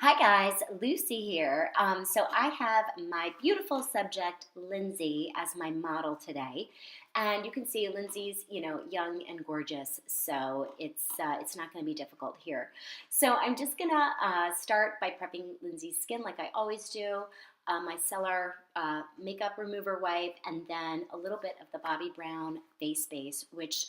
Hi guys, Lucy here. So I have my beautiful subject Lindsay as my model today, and you can see Lindsay's, young and gorgeous. So it's not going to be difficult here. So I'm just gonna start by prepping Lindsay's skin like I always do. My Cellar makeup remover wipe, and then a little bit of the Bobbi Brown face base, which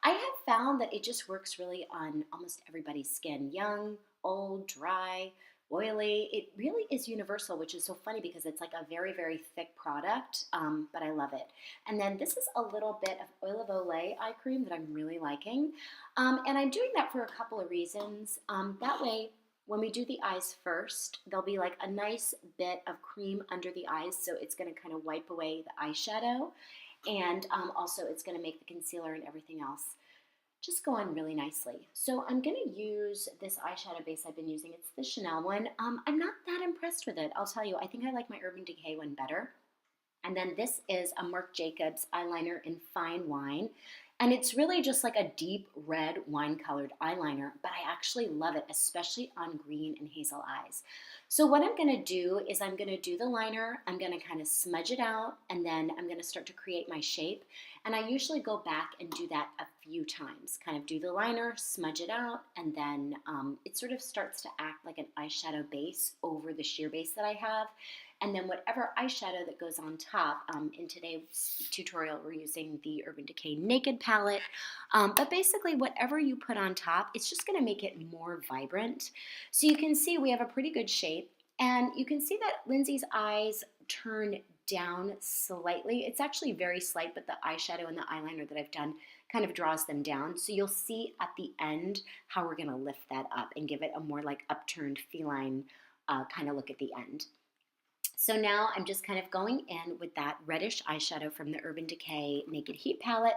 I have found that it just works really on almost everybody's skin, young, old, dry, oily. It really is universal, which is so funny because it's like a very, very thick product, but I love it. And then this is a little bit of Oil of Olay eye cream that I'm really liking. And I'm doing that for a couple of reasons. That way, when we do the eyes first, there'll be like a nice bit of cream under the eyes, so it's going to kind of wipe away the eyeshadow. And also, it's going to make the concealer and everything else just go on really nicely. So I'm going to use this eyeshadow base I've been using. It's the Chanel one. I'm not that impressed with it, I'll tell you. I think I like my Urban Decay one better. And then this is a Marc Jacobs eyeliner in Fine Wine. And it's really just like a deep red wine colored eyeliner, but I actually love it, especially on green and hazel eyes. So what I'm gonna do is I'm gonna do the liner, I'm gonna kind of smudge it out, and then I'm gonna start to create my shape. And I usually go back and do that a few times, kind of do the liner, smudge it out, and then it sort of starts to act like an eyeshadow base over the sheer base that I have. And then whatever eyeshadow that goes on top, in today's tutorial we're using the Urban Decay Naked palette, but basically whatever you put on top, it's just going to make it more vibrant. So you can see we have a pretty good shape, and you can see that Lindsay's eyes turn down slightly. It's actually very slight, but the eyeshadow and the eyeliner that I've done kind of draws them down. So you'll see at the end how we're going to lift that up and give it a more like upturned feline kind of look at the end. So now I'm just kind of going in with that reddish eyeshadow from the Urban Decay Naked Heat palette,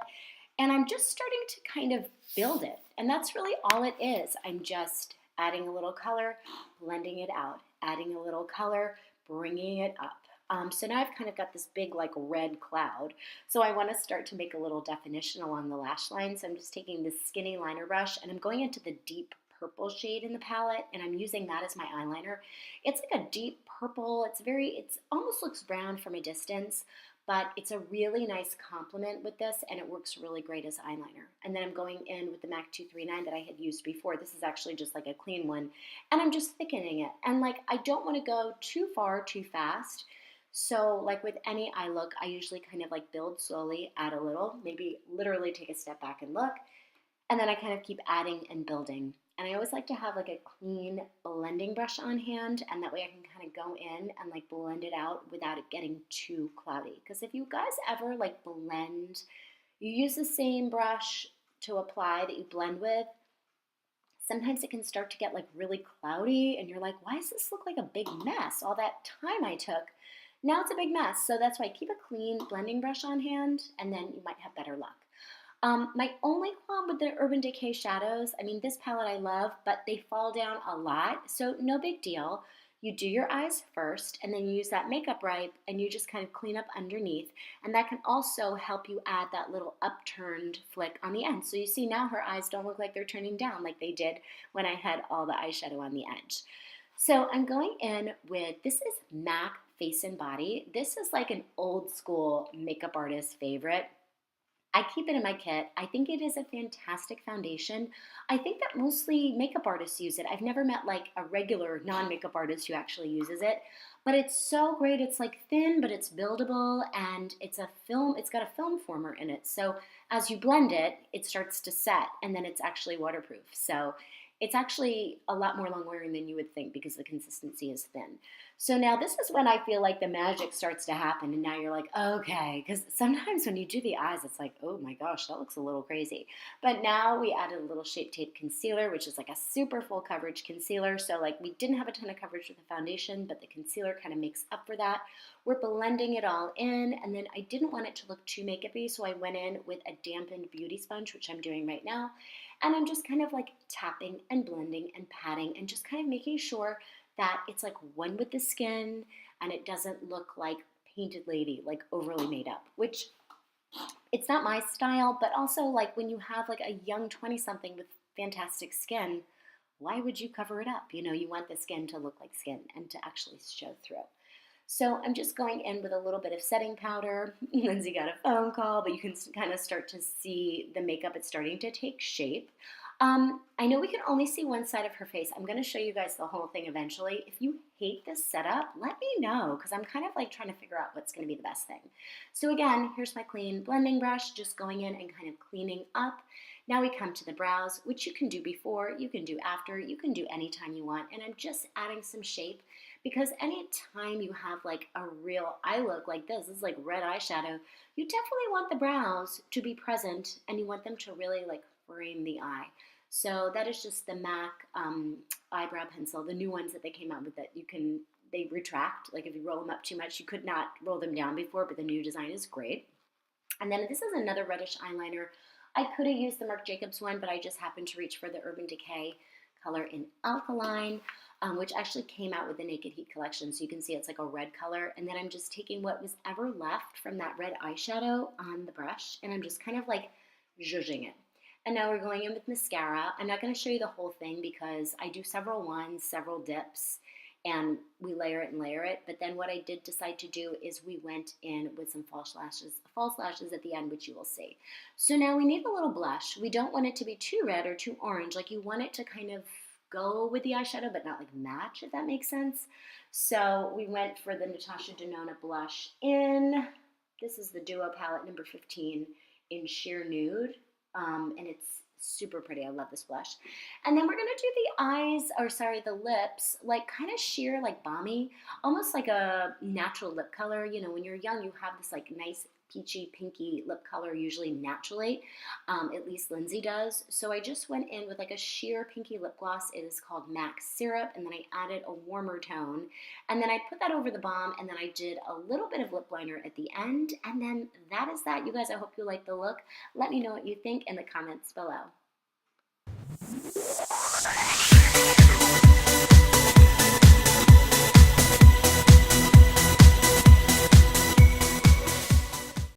and I'm just starting to kind of build it. And that's really all it is. I'm just adding a little color, blending it out, adding a little color, bringing it up. So now I've kind of got this big like red cloud. So I want to start to make a little definition along the lash line. So I'm just taking this skinny liner brush and I'm going into the deep purple shade in the palette, and I'm using that as my eyeliner. It's like a deep purple. It almost looks brown from a distance, but it's a really nice complement with this, and it works really great as eyeliner. And then I'm going in with the MAC 239 that I had used before. This is actually just like a clean one, and I'm just thickening it. And like, I don't want to go too far too fast. So like with any eye look, I usually kind of like build slowly, add a little, maybe literally take a step back and look, and then I kind of keep adding and building. And I always like to have like a clean blending brush on hand, and that way I can kind of go in and like blend it out without it getting too cloudy. Because if you guys ever like blend, you use the same brush to apply that you blend with, sometimes it can start to get like really cloudy and you're like, why does this look like a big mess? All that time I took, now it's a big mess. So that's why keep a clean blending brush on hand, and then you might have better luck. My only qualm with the Urban Decay shadows, I mean, this palette I love, but they fall down a lot, so no big deal. You do your eyes first, and then you use that makeup wipe, and you just kind of clean up underneath, and that can also help you add that little upturned flick on the end. So you see now her eyes don't look like they're turning down like they did when I had all the eyeshadow on the edge. So I'm going in with, this is MAC Face and Body. This is like an old school makeup artist favorite. I keep it in my kit. I think it is a fantastic foundation. I think that mostly makeup artists use it. I've never met like a regular non-makeup artist who actually uses it, but it's so great. It's like thin, but it's buildable, and it's got a film former in it. So as you blend it, it starts to set, and then it's actually waterproof. So it's actually a lot more long-wearing than you would think because the consistency is thin. So now this is when I feel like the magic starts to happen, and now you're like, okay, because sometimes when you do the eyes, it's like, oh my gosh, that looks a little crazy. But now we added a little Shape Tape concealer, which is like a super full coverage concealer. So like we didn't have a ton of coverage with the foundation, but the concealer kind of makes up for that. We're blending it all in, and then I didn't want it to look too makeup-y, so I went in with a dampened beauty sponge, which I'm doing right now. And I'm just kind of like tapping and blending and patting and just kind of making sure that it's like one with the skin and it doesn't look like Painted Lady, like overly made up, which it's not my style, but also like when you have like a young 20-something with fantastic skin, why would you cover it up? You know, you want the skin to look like skin and to actually show through. So I'm just going in with a little bit of setting powder. Lindsay got a phone call, but you can kind of start to see the makeup. It's starting to take shape. I know we can only see one side of her face. I'm going to show you guys the whole thing eventually. If you hate this setup, let me know, because I'm kind of like trying to figure out what's going to be the best thing. So again, here's my clean blending brush, just going in and kind of cleaning up. Now we come to the brows, which you can do before, you can do after, you can do anytime you want. And I'm just adding some shape, because anytime you have like a real eye look like this is like red eyeshadow, you definitely want the brows to be present, and you want them to really like frame the eye. So that is just the MAC eyebrow pencil, the new ones that they came out with that they retract. Like if you roll them up too much, you could not roll them down before, but the new design is great. And then this is another reddish eyeliner. I could have used the Marc Jacobs one, but I just happened to reach for the Urban Decay color in Alkaline, which actually came out with the Naked Heat collection. So you can see it's like a red color. And then I'm just taking what was ever left from that red eyeshadow on the brush, and I'm just kind of like zhuzhing it. And now we're going in with mascara. I'm not going to show you the whole thing because I do several ones, several dips, and we layer it and layer it. But then what I did decide to do is we went in with some false lashes at the end, which you will see. So now we need a little blush. We don't want it to be too red or too orange. Like you want it to kind of go with the eyeshadow, but not like match, if that makes sense. So we went for the Natasha Denona blush in, this is the Duo palette number 15 in sheer nude. And it's super pretty. I love this blush. And then we're going to do the lips, like kind of sheer, like balmy, almost like a natural lip color. You know, when you're young, you have this like nice peachy, pinky lip color usually naturally. At least Lindsay does. So I just went in with like a sheer pinky lip gloss. It is called MAC Syrup. And then I added a warmer tone. And then I put that over the balm. And then I did a little bit of lip liner at the end. And then that is that. You guys, I hope you like the look. Let me know what you think in the comments below.